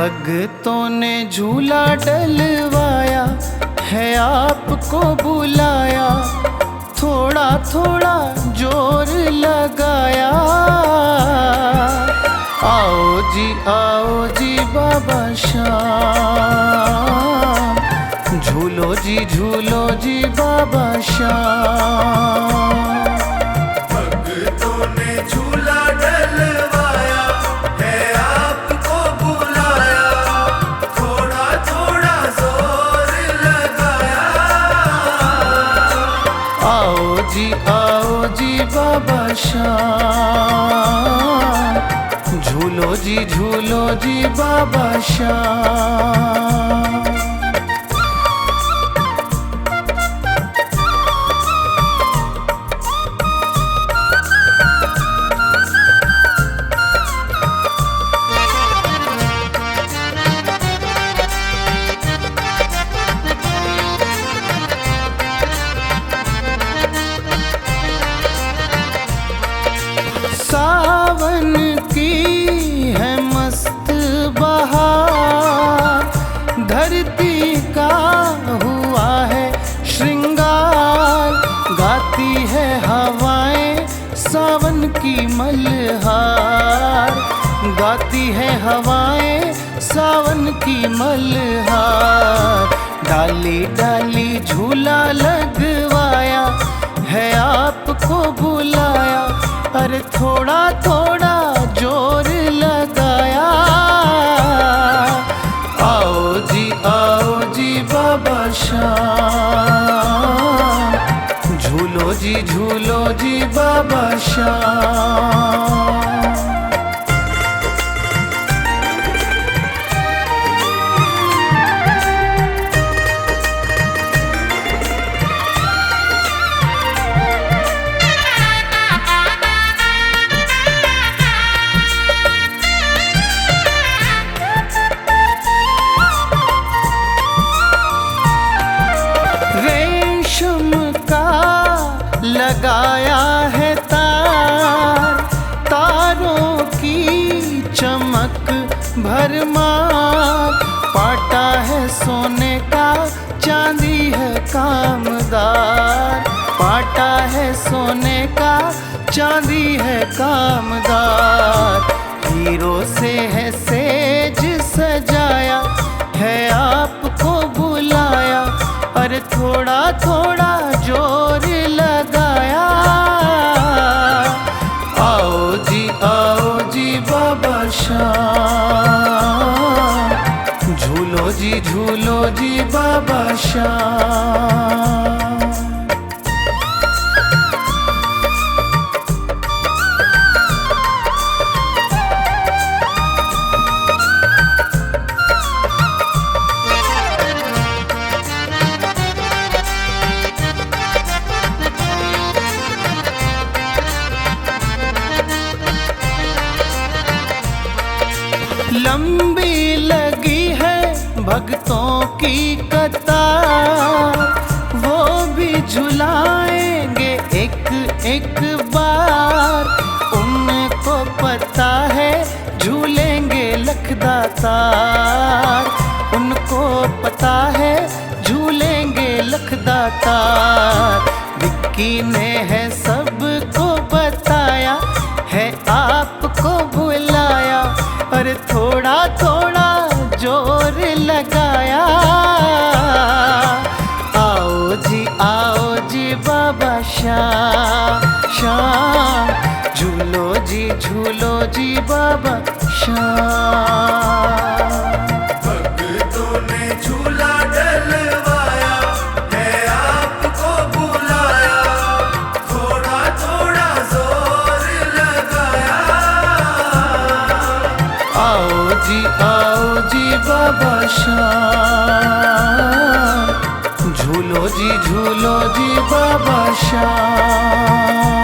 भक्तों ने झूला डलवाया है, आपको बुलाया, थोड़ा थोड़ा जोर लगाया। आओ जी बाबा श्याम, झूलो जी बाबा श्याम। भक्तों ने झूला डलवाया है, आपको बुलाया, थोड़ा थोड़ा जोर लगाया। आओ जी बाबा श्याम, झूलो जी बाबा श्याम। सावन की है मस्त बहार, धरती का हुआ है श्रृंगार, गाती है हवाएं सावन की मल्हार, गाती है हवाएं सावन की मल्हार। डाली डाली झूला लगवाया है, आपको बुलाया, अरे थोड़ा थोड़ा जोर लगाया। आओ जी बाबा श्याम, झूलो जी बाबा श्याम। लगाया है तार, तारों की चमक भरमार, पाटा है सोने का, चांदी है कामदार, पाटा है सोने का, चांदी है कामदार। हीरो से है सेज सजाया है, आपको बुलाया, अरे थोड़ा थोड़ा जोर लगाया। आओ जी बाबा श्याम, झूलो जी बाबा श्याम। लंबी लगी है भक्तों की कतार, वो भी झुलाएंगे एक एक बार, उनको पता है झूलेंगे लखदातार, उनको पता है झूलेंगे लखदातार। विक्की ने है सबको बताया है, आपको बुलाया, अरे थोड़ा थोड़ा जोर लगाया। आओ जी बाबा श्याम, झूलो जी बाबा श्याम। भक्तों ने झूला डलवाया है, आपको बुलाया, थोड़ा थोड़ा जोर लगाया। आओ जी बाबा श्याम, झूलो जी बाबा श्याम।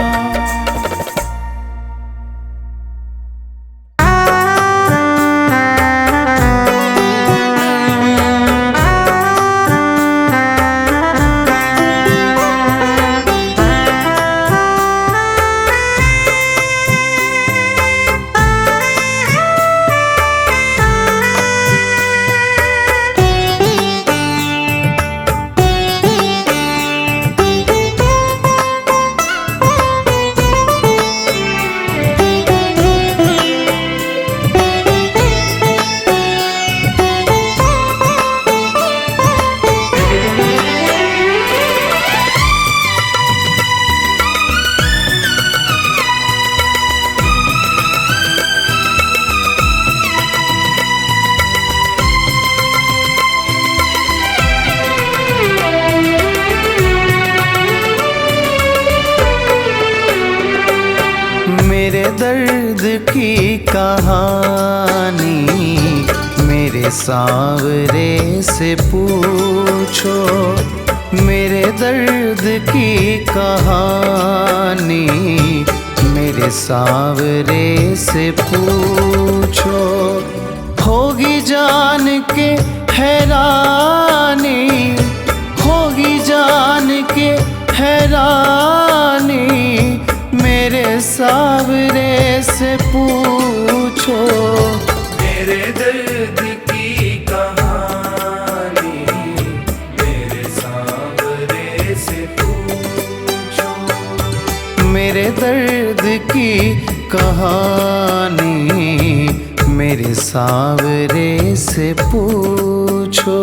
मेरे दर्द की कहानी मेरे सांवरे से पूछो। मेरे दर्द की कहानी मेरे सांवरे से पूछो। होगी जान के हैरानी, होगी जान के हैरानी मेरे सांवरे से पूछो। मेरे दर्द की कहानी मेरे सांवरे से पूछो। मेरे दर्द की कहानी मेरे सांवरे से पूछो।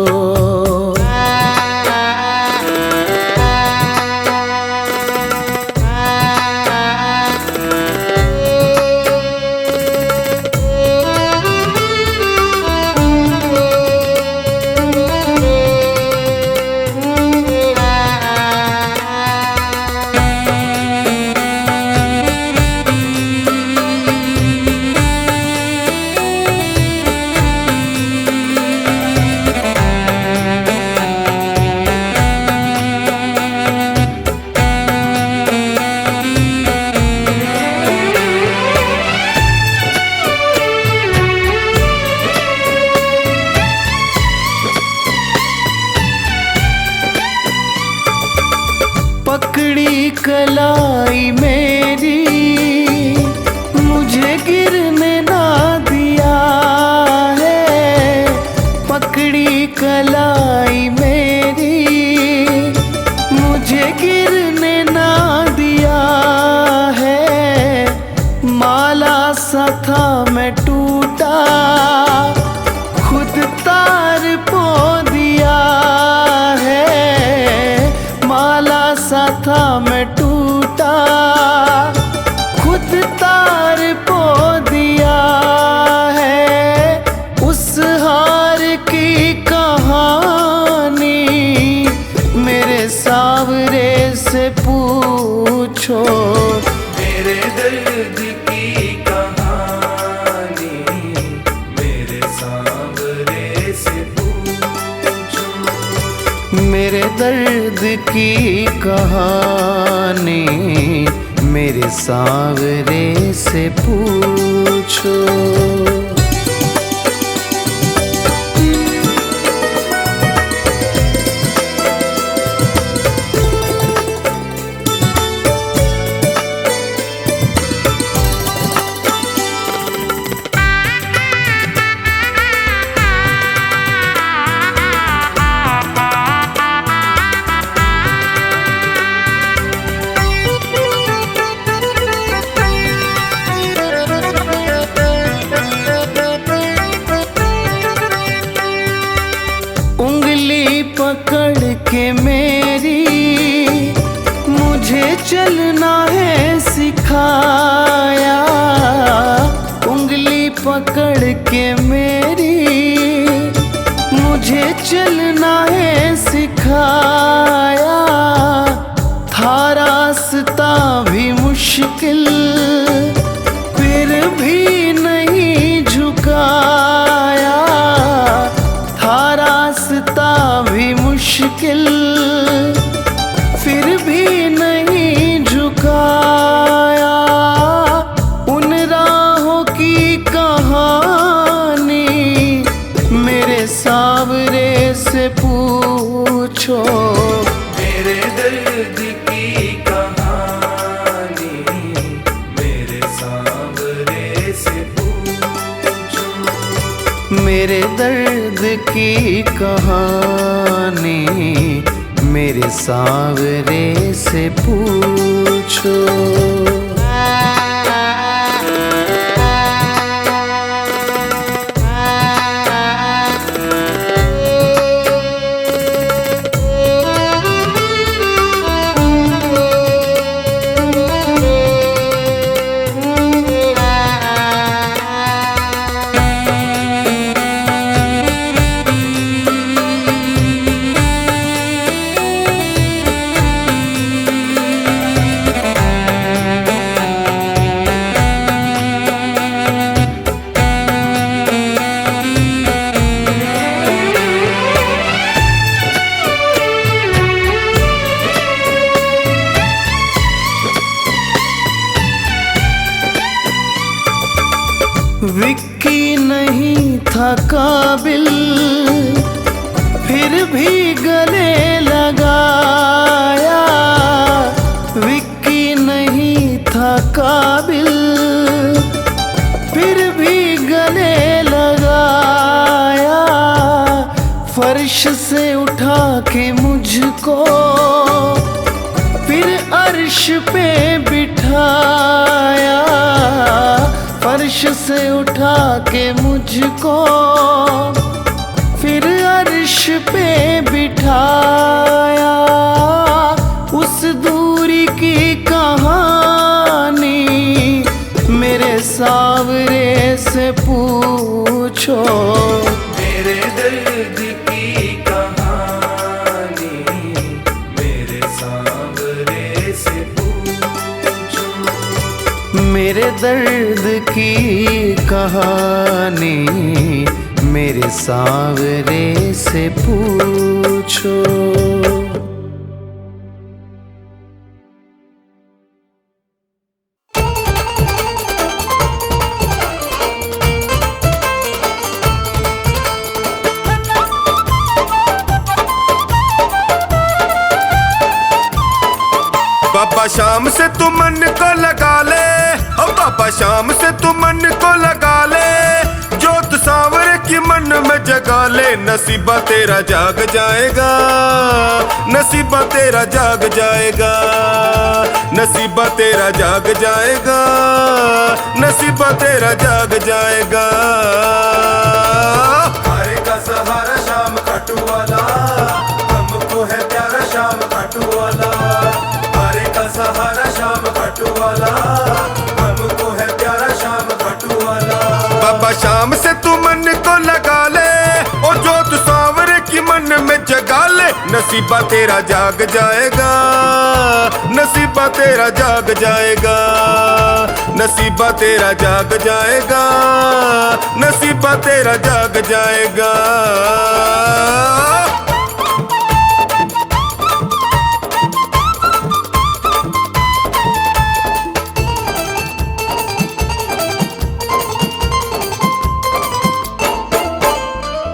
पकड़ी कलाई मेरी मुझे गिरने ना दिया है। पकड़ी कलाई मेरी मुझे गिरने ना दिया है। माला सा था मैं टूटा खुद तार पो दिया है। माला सा था मैं टूटा खुद तार पो दिया है। उस हार की कहानी मेरे सांवरे से पूछो। मेरे दर्द की कहानी मेरे सांवरे से पूछो। मेरे दर्द की कहानी मेरे सांवरे से पूछो। पकड़ के मेरी मुझे चलना है सिखाया। उंगली पकड़ के मेरी मुझे चलना है सिखाया। था रास्ता भी मुश्किल फिर भी नहीं झुकाया। था रास्ता भी मुश्किल फिर भी नहीं झुकाया। उन राहों की कहानी मेरे सांवरे से पूछो। मेरे दर्द की कहानी मेरे सांवरे से पूछो। मेरे दर्द की कहानी मेरे सांवरे से पूछो। विक्की नहीं था काबिल, फिर भी गले लगाया। विक्की नहीं था काबिल, फिर भी गले लगाया। फर्श से उठा के मुझको फिर अर्श पे बिठाया। फर्श से उठा के मुझको फिर अर्श पे बिठाया। उस दूरी की कहानी मेरे सावरे से पूछो। मेरे दर्द की कहानी मेरे सांवरे से पूछो। मेरे दर्द की कहानी मेरे सांवरे से पूछो। बाबा शाम से तू मन को लगा ले, ओ बाबा शाम से तू मन को लगा ले। जोत सांवरे की मन में जगा ले। नसीबा तेरा जाग जाएगा, नसीबा तेरा जाग जाएगा, नसीबा तेरा जाग जाएगा, नसीबा तेरा जाग जाएगा। हारे का सहारा शाम खाटू वाला, हमको है प्यारा शाम खाटू वाला। सहारा शाम खाटू वाला, हमको है प्यारा शाम खाटू वाला। बाबा शाम से तू मन को लगा ले, और जोत सांवरे की मन में जगा ले। नसीबा तेरा जाग जाएगा, नसीबा तेरा जाग जाएगा, नसीबा तेरा जाग जाएगा, नसीबा तेरा जाग जाएगा।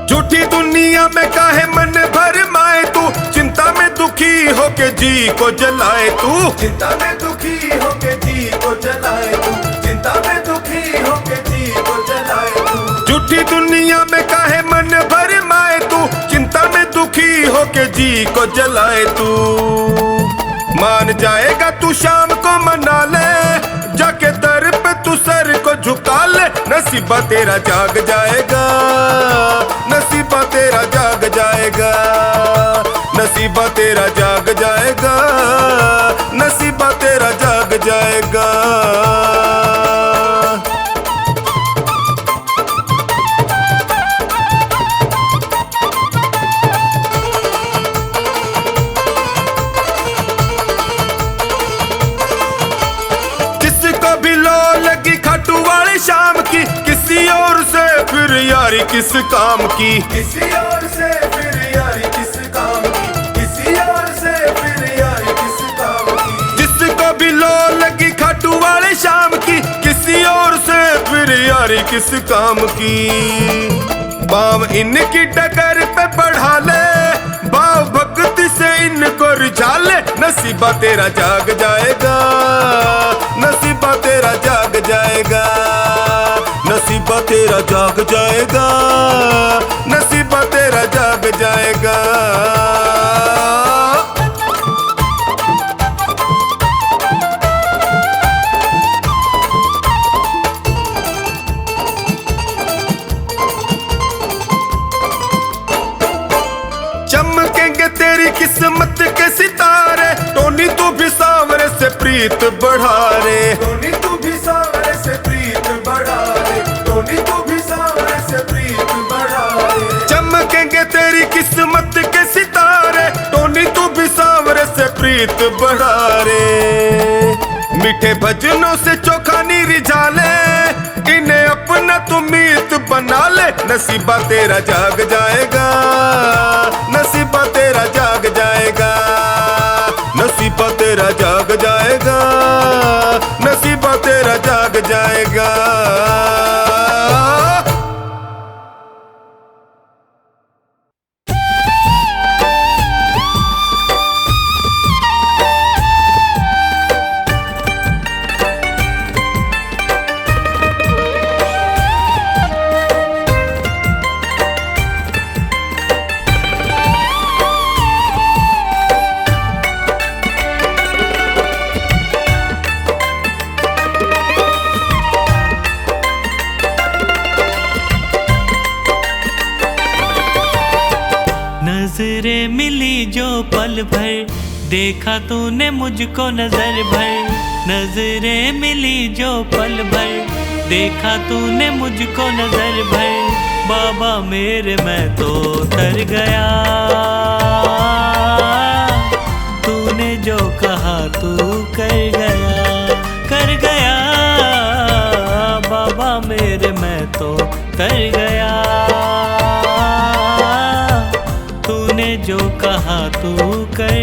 झूठी दुनिया में काहे मन भर माए तू, चिंता में दुखी होके जी को जलाए तू। चिंता में दुखी होके जी को जलाए तू, चिंता में दुखी होके जी को जलाए तू। झूठी दुनिया में काहे मन भर माए तू, चिंता में दुखी होके जी को जलाए तू। मान जाएगा तू शाम को मना ले, जाके दर पे तू सर को झुका ले। नसीबा तेरा जाग जाएगा, नसीबा तेरा जाग जाएगा, नसीबा तेरा जाग जाएगा, नसीबा तेरा जाग जाएगा। शाम की किसी और से फिर यारी किस काम की, किसी और से फिर यारी किस काम की, किसी और से फिर यारी किस काम की। जिसको भी लो लगी खाटू वाले शाम की, किसी और से फिर यारी किस काम की। बाम इनकी डगर पे बढ़ा ले, भाव भक्ति से इनको रिझा ले। नसीबा तेरा जाग जाएगा, नसीबा तेरा जाग जाएगा, नसीबा तेरा जाग जाएगा, नसीबा तेरा जाग जाएगा। चमकेंगे तेरी किस्मत के सितारे, टोनी तू भी सांवरे से प्रीत बढ़ा रे। टोनी तू भी सांवरे से प्रीत बढ़ा रे, टोनी तू भी सांवरे से प्रीत बढ़ा रे। चमकेंगे तेरी किस्मत के सितारे, टोनी तू भी सांवरे से प्रीत बढ़ा रे। मीठे भजनों से चोखा नी रिझा ले, इन्हें अपना तू मीत बना ले। नसीबा तेरा जाग जाएगा, नसीबा तेरा जाग जाएगा, नसीबा तेरा जाग जाएगा, नसीबा तेरा जाग जाएगा। नजरें मिली जो पल भर, देखा तूने मुझको नजर भर। नजरें मिली जो पल भर, देखा तूने मुझको नजर भर। बाबा मेरे मैं तो तर गया, तूने जो कहा तू कर गया, कर गया। बाबा मेरे मैं तो तर गया, तूने जो कहा तू कर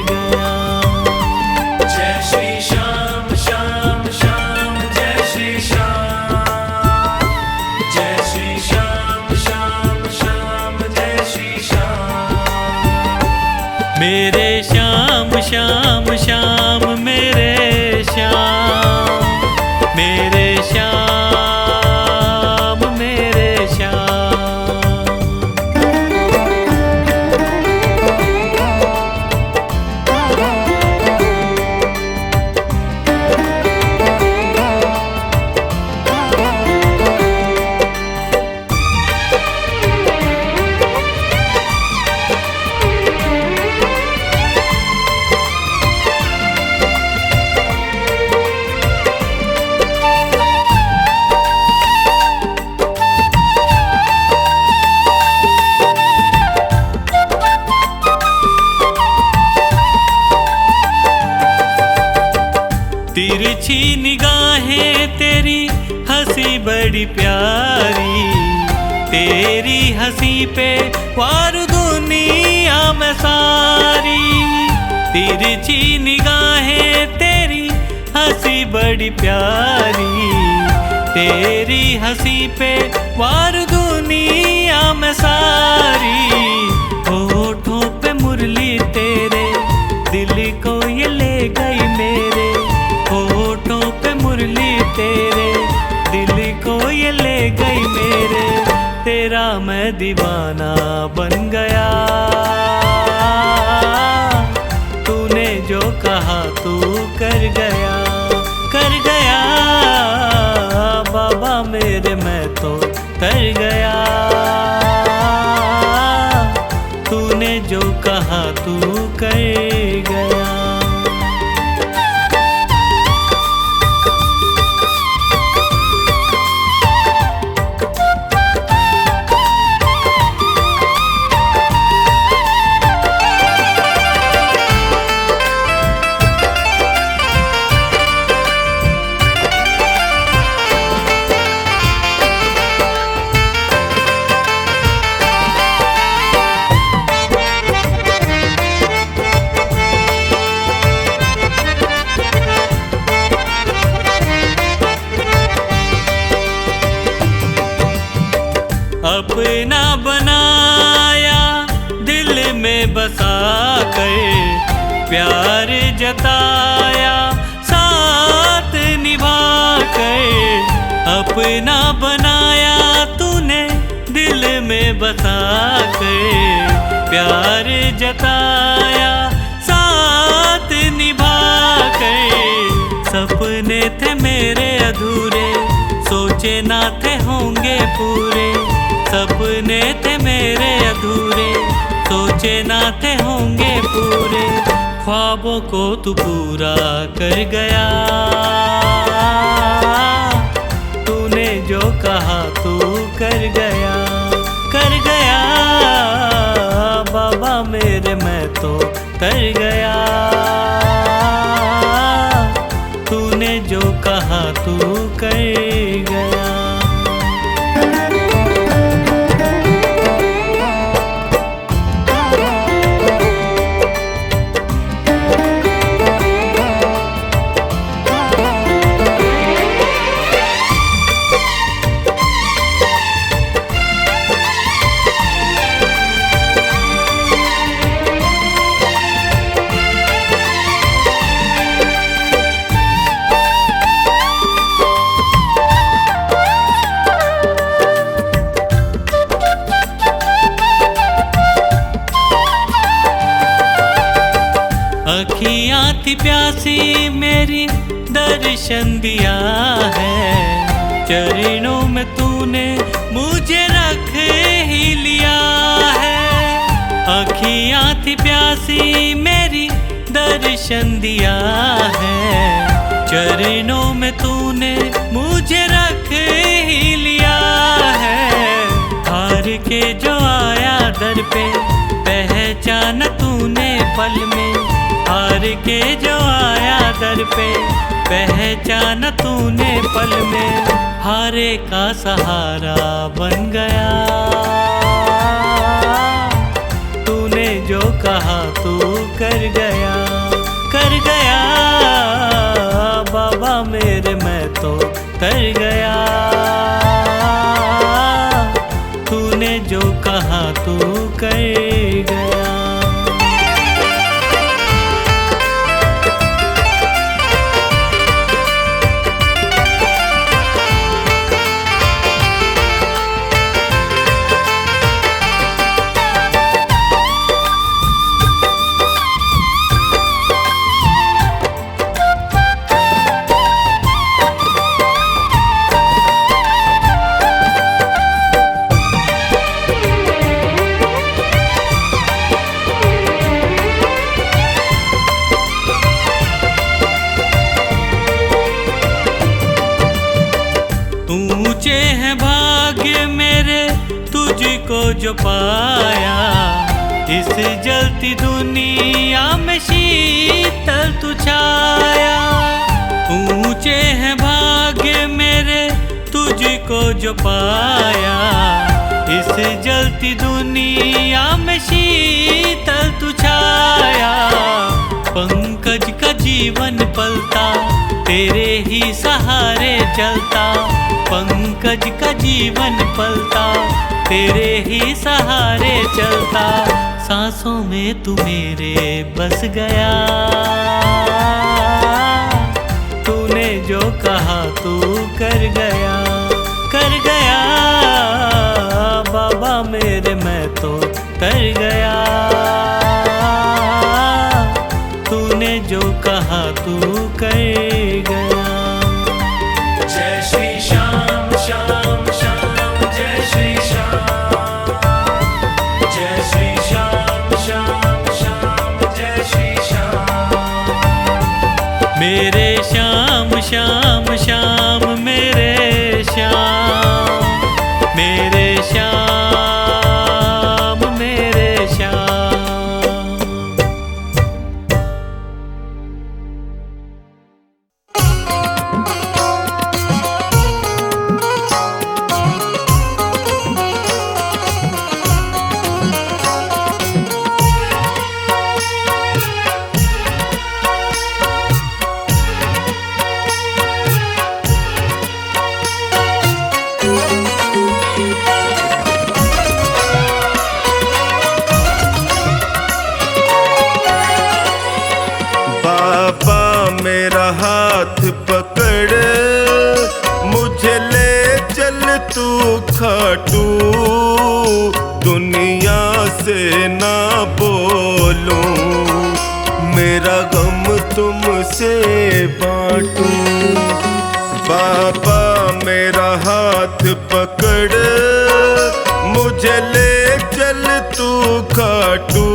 गया। जय श्री श्याम श्याम श्याम, जय श्री श्याम। जय श्री श्याम श्याम श्याम, जय श्री श्याम। मेरे श्याम श्याम श्याम, मेरे श्याम, मेरे श्याम, मेरे श्याम। तिरछी निगाहें तेरी हंसी बड़ी प्यारी, तेरी हंसी पे वार दुनिया में सारी। तिरछी निगाहें तेरी हंसी बड़ी प्यारी, तेरी हंसी पे वार दुनिया में सारी। होठों पे मुरली तेरे, दिल को ये ले गई मेरे। होठों पे मुरली तेरे, दिल को ये ले गई मेरे। तेरा मैं दीवाना बन गया, तूने जो कहा तू कर गया, कर गया। बाबा मेरे मैं तो तर गया, तूने जो कहा तू कर गया। अपना बनाया दिल में बसा कर, प्यार जताया साथ निभा कर। अपना बनाया तूने दिल में बसा कर, प्यार जताया साथ निभा कर। सपने थे मेरे अधूरे, सोचे ना थे होंगे पूरे। सपने थे मेरे अधूरे, सोचे ना थे होंगे पूरे। ख्वाबों को तू पूरा कर गया, तूने जो कहा तू कर गया, कर गया। बाबा मेरे मैं तो तर गया, तूने जो कहा तू कर गया। अखियाँ थी प्यासी मेरी, दर्शन दिया है। चरणों में तूने मुझे रख ही लिया है। अखियाँ थी प्यासी मेरी दर्शन दिया है, चरणों में तूने मुझे रख ही लिया है। हार के जो आया दर पे पहचाना तूने पल में, हार के जो आया दर पे पहचाना तूने पल में। हारे का सहारा बन गया, तूने जो कहा तू कर गया, कर गया बाबा मेरे, मैं तो तर गया। तूने जो कहा तू कर गया। ऊंचे हैं भाग्य मेरे तुझको जो पाया, इस जलती दुनिया में शीतल तू छाया। ऊंचे हैं भाग्य मेरे तुझको जो पाया, इस जलती दुनिया में शीतल तू छाया। पंकज का जीवन पलता तेरे ही सहारे चलता, पंकज का जीवन पलता तेरे ही सहारे चलता। सांसों में तू मेरे बस गया, तूने जो कहा तू कर गया, कर गया बाबा मेरे, मैं तो तर गया। तूने जो कहा तू कर गया। जय श्री श्याम श्याम श्याम, जय श्री श्याम, जय श्री श्याम श्याम श्याम, जय श्री श्याम। मेरे श्याम श्याम श्याम मेरे श्याम, मेरे श्याम मेरे श्याम। बाबा मेरा हाथ पकड़, मुझे ले चल तू खाटू। दुनिया से ना बोलूं, मेरा गम तुमसे बांटूं। बाबा मेरा हाथ पकड़, मुझे ले चल तू खाटू।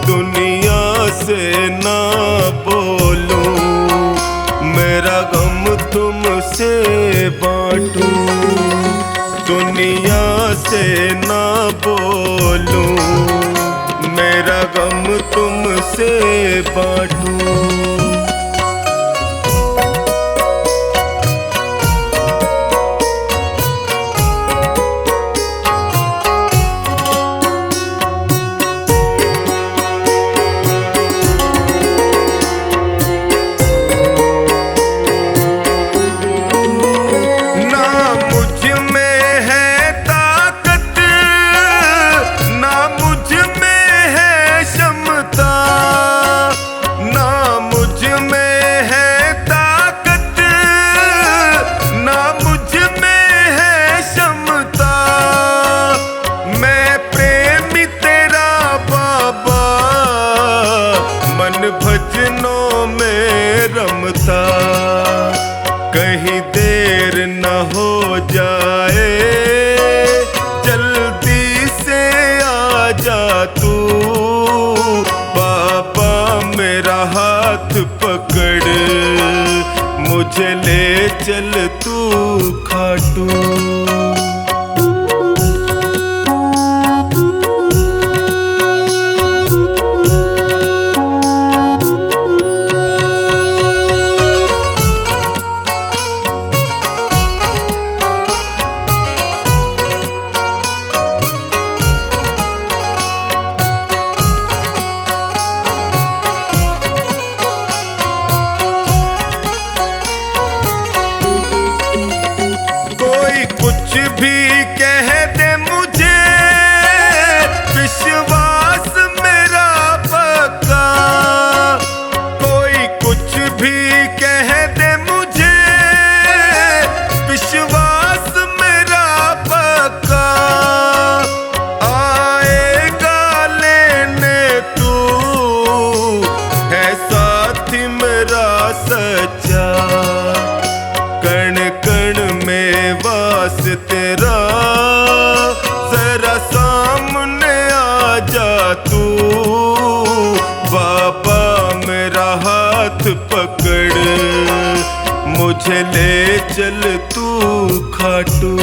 दुनिया से ना बोलूं, मेरा गम तुमसे बांटूं। दुनिया से ना बोलूं, मेरा गम तुमसे बांटूं। भजनों में रमता, कहीं देर न हो जाए, जल्दी से आ जा। मुझे ले चल तू खाटू। कुछ भी कह दे मुझे, विश्वास मेरा पक्का। कोई कुछ भी कह दे मुझे, विश्वास मेरा पक्का। आएगा लेने तू, है साथी मेरा सच्चा। कण कण में वास तेरा, जरा सामने आ जा तू। बाबा मेरा हाथ पकड़, मुझे ले चल तू खाटू।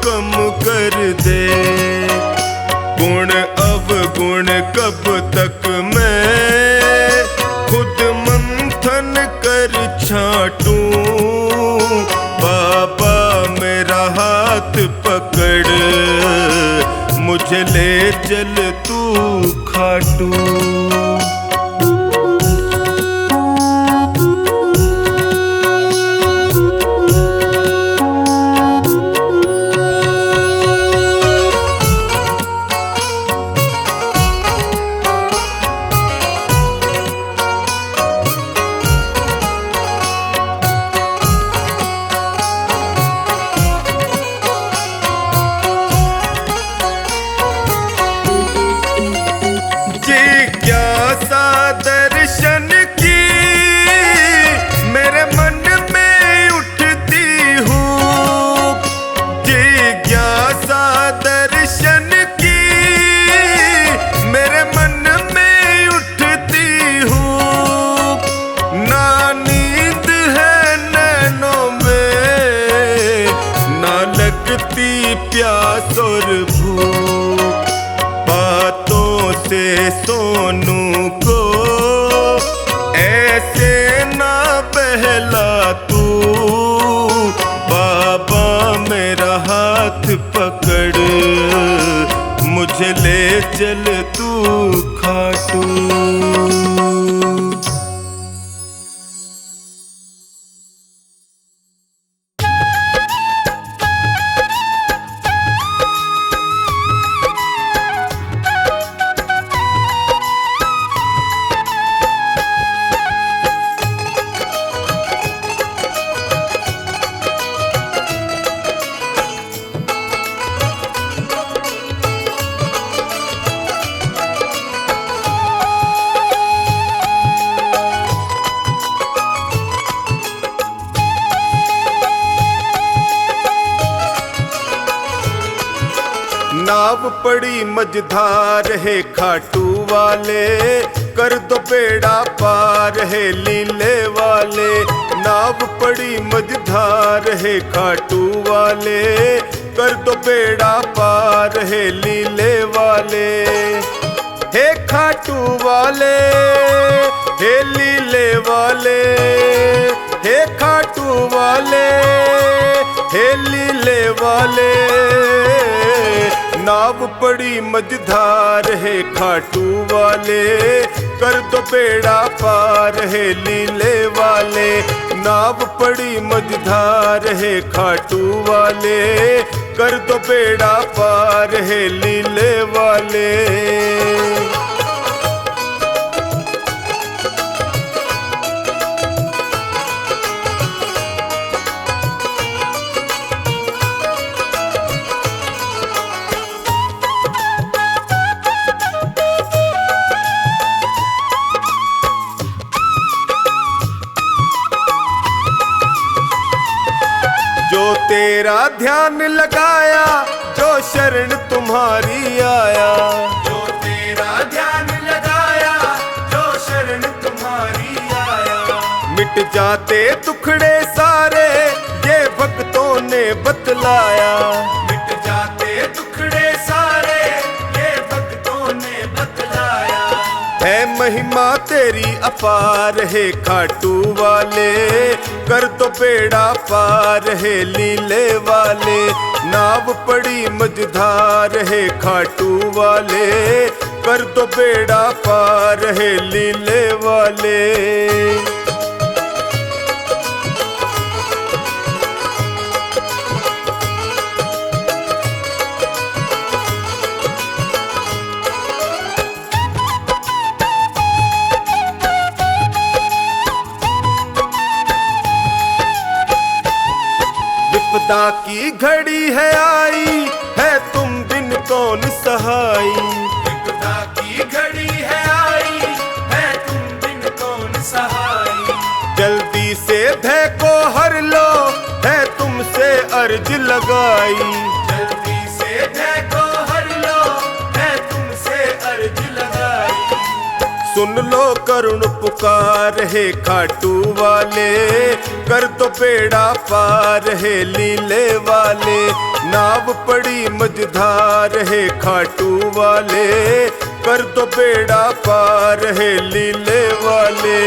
कम कर दे गुण अवगुण, कब तक मैं खुद मंथन कर छाटूं। बाबा मेरा हाथ पकड़, मुझे ले चल तू खाटू। दर्शन की मेरे मन में उठती हूँ, जिज्ञासा दर्शन की मेरे मन में उठती हूँ। ना नींद है नैनों में, ना लगती प्यास और भूख। बातों से सोनू को ऐसे ना बहला तू। बाबा मेरा हाथ पकड़, मुझे ले चल तू खाटू। नाव पड़ी मझधार है खाटू वाले, कर दो बेड़ा पार है लीले वाले। नाव पड़ी मझधार है खाटू वाले, कर दो बेड़ा पार है लीले वाले। हे खाटू वाले, हे लीले वाले, हे खाटू वाले, हे लीले वाले। नाव पड़ी मझधार है खाटू वाले, कर दो बेड़ा पार है लीले वाले। नाव पड़ी मझधार है खाटू वाले, कर दो बेड़ा पार है लीले वाले। जो तेरा ध्यान लगाया, जो शरण तुम्हारी आया, जो तेरा ध्यान लगाया, जो शरण तुम्हारी आया। मिट जाते दुखड़े सारे, ये भक्तों ने बतलाया। मिट जाते दुखड़े सारे, ये भक्तों ने बतलाया। है महिमा तेरी अपार है खाटू वाले, कर दो बेड़ा पार है लीले वाले। नाव पड़ी मझधार है खाटू वाले, कर दो बेड़ा पार है लीले वाले। विपदा की घड़ी है आई, है तुम बिन कौन सहाई। विपदा की घड़ी है आई, है तुम बिन कौन सहाई। जल्दी से भय को हर लो, है तुमसे अर्ज लगाई। जल्दी से भय को हर लो, है तुमसे अर्ज लगाई। सुन लो करुण पुकार है खाटू वाले, कर दो बेड़ा पार है लीले वाले। नाव पड़ी मझधार है खाटू वाले, कर दो बेड़ा पार है लीले वाले।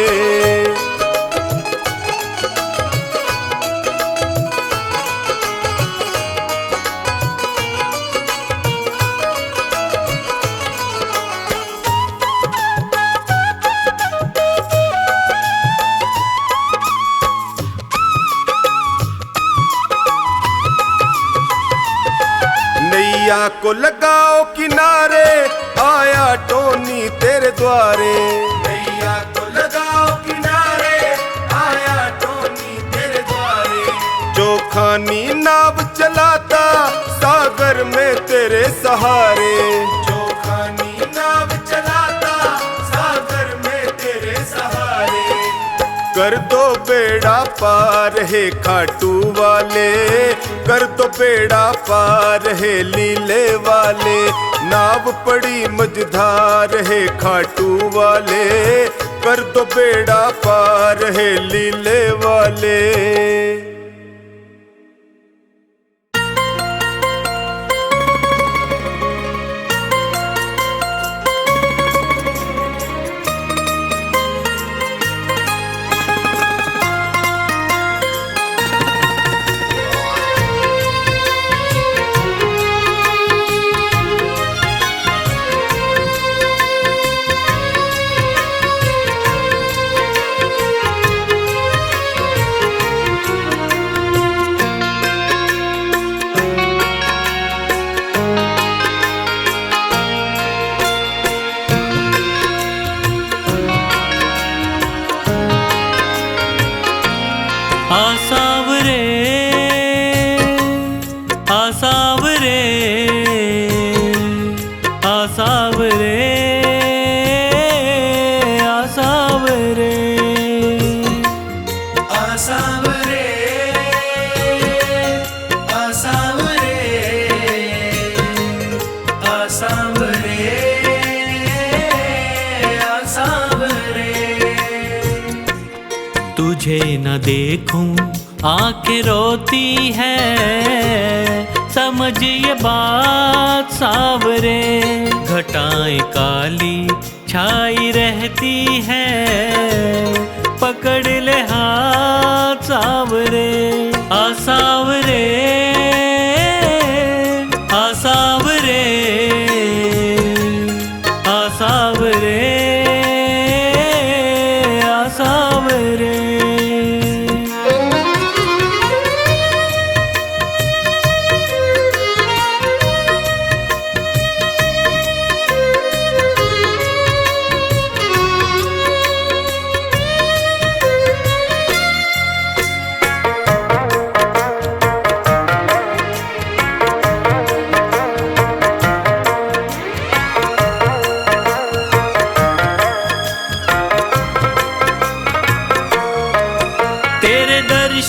नैया को लगाओ किनारे, आया टोनी तेरे द्वारे। नैया को लगाओ किनारे, आया टोनी तेरे द्वारे। जो खानी नाव चलाता, सागर में तेरे सहारे। जो खानी नाव चलाता, सागर में तेरे सहारे। कर दो बेड़ा पार है खाटू वाले, कर दो बेड़ा पार है लीले वाले। नाव पड़ी मझधार है खाटू वाले, कर दो बेड़ा पार है लीले वाले। आसावरे आसावरे आसावरे आसावरे आसावरे आसावरे आसावरे आसावरे। तुझे न देखूं आंखें रोती है, समझ ये बात सावरे। घटाएं काली छाई रहती है, पकड़ ले हाथ सावरे। आसावरे आसावरे आसावरे आसावरे।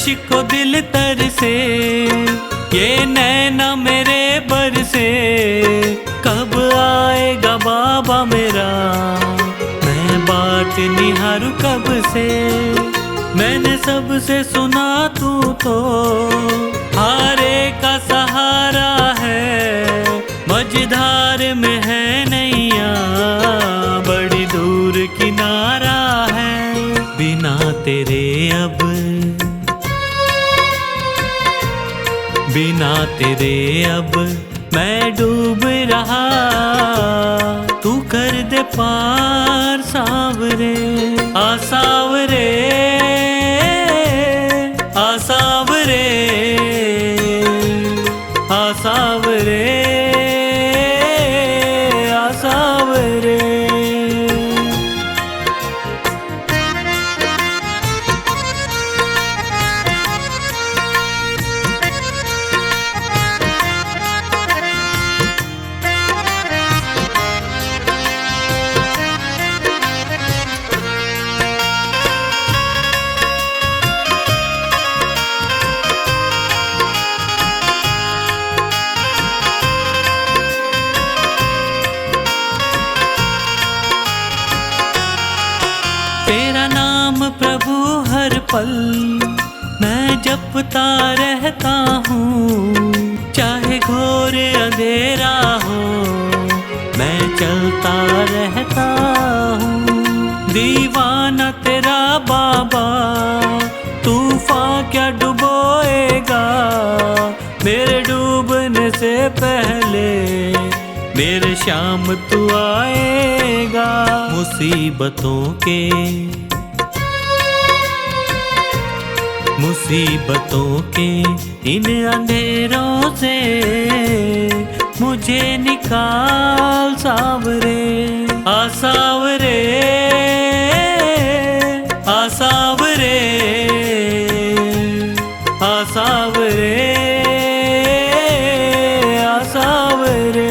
को दिल तर से, ये नैना मेरे बर से, कब आएगा बाबा मेरा, मैं बाट निहारूं कब से। मैंने सबसे सुना तू तो हारे का सहारा है, मझधार में है नैया, बड़ी दूर किनारा है। बिना तेरे अब, बिना तेरे अब मैं डूब रहा, तू कर दे पार सावरे। आ सावरे, आ सावरे, आ सावरे, आ सावरे। तेरा नाम प्रभु हर पल मैं जपता रहता हूँ, चाहे घोर अंधेरा हो मैं चलता रहता हूँ। दीवाना तेरा बाबा, तूफान क्या डुबोएगा, मेरे डूबने से पहले मेरे शाम तू आएगा। मुसीबतों के, मुसीबतों के इन अंधेरों से मुझे निकाल सावरे। आ सावरे, आ सावरे, आ सावरे, आ सावरे।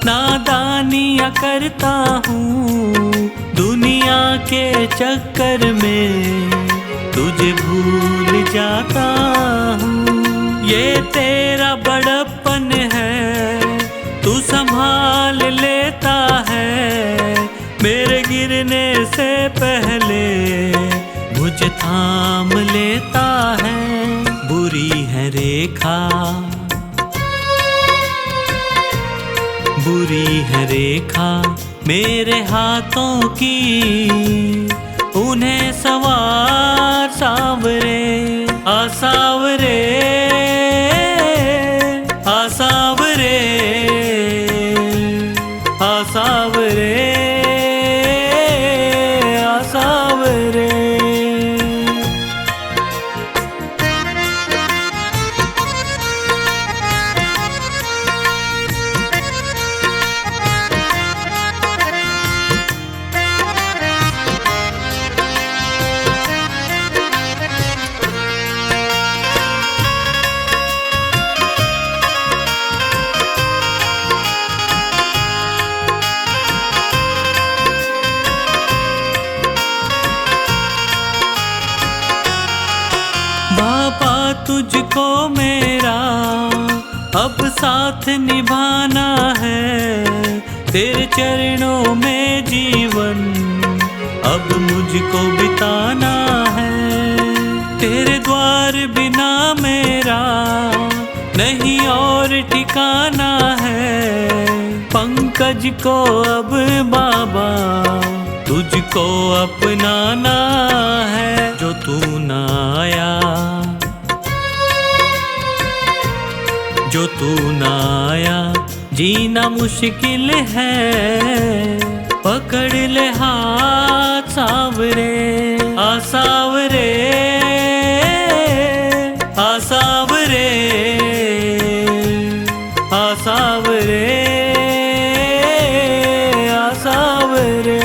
नादानियाँ करता हूँ दुनिया के चक्कर में, तुझे भूल जाता हूँ। ये तेरा बड़प्पन है, तू संभाल लेता है, मेरे गिरने से पहले मुझे थाम लेता है। बुरी है रेखा, बुरी है रेखा मेरे हाथों की, उन्हें सवार सावरे। आ सावरे, आ सावरे, आ सावरे, आ सावरे। बाबा तुझको मेरा अब साथ निभाना है, तेरे चरणों में जीवन अब मुझको बिताना है। तेरे द्वार बिना मेरा नहीं और ठिकाना है, पंकज को अब बाबा तुझको अपनाना है। जो तू न आया, जो तू न आया जीना मुश्किल है, पकड़ ले हाथ सावरे आ सावरे आ सावरे आ सावरे आ सावरे।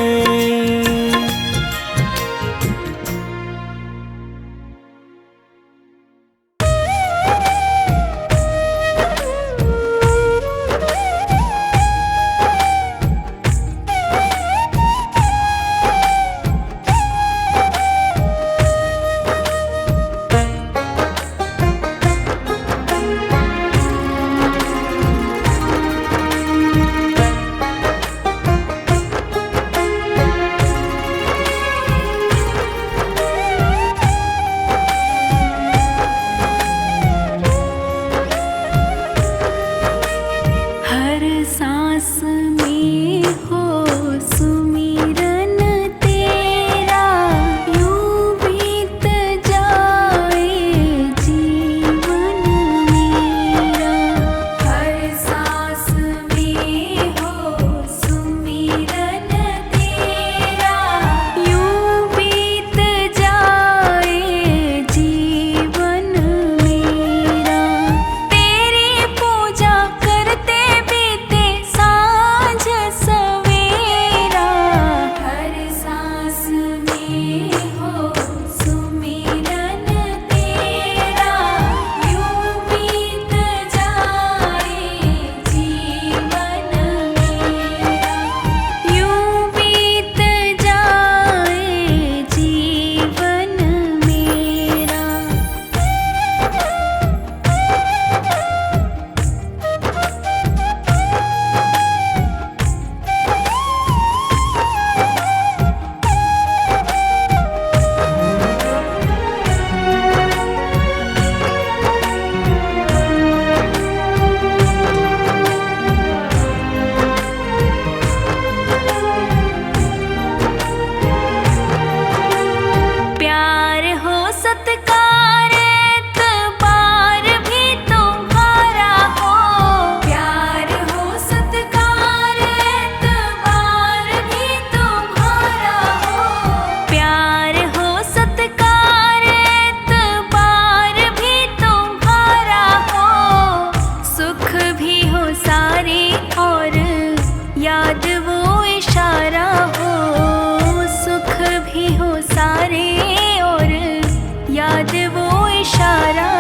याद वो इशारा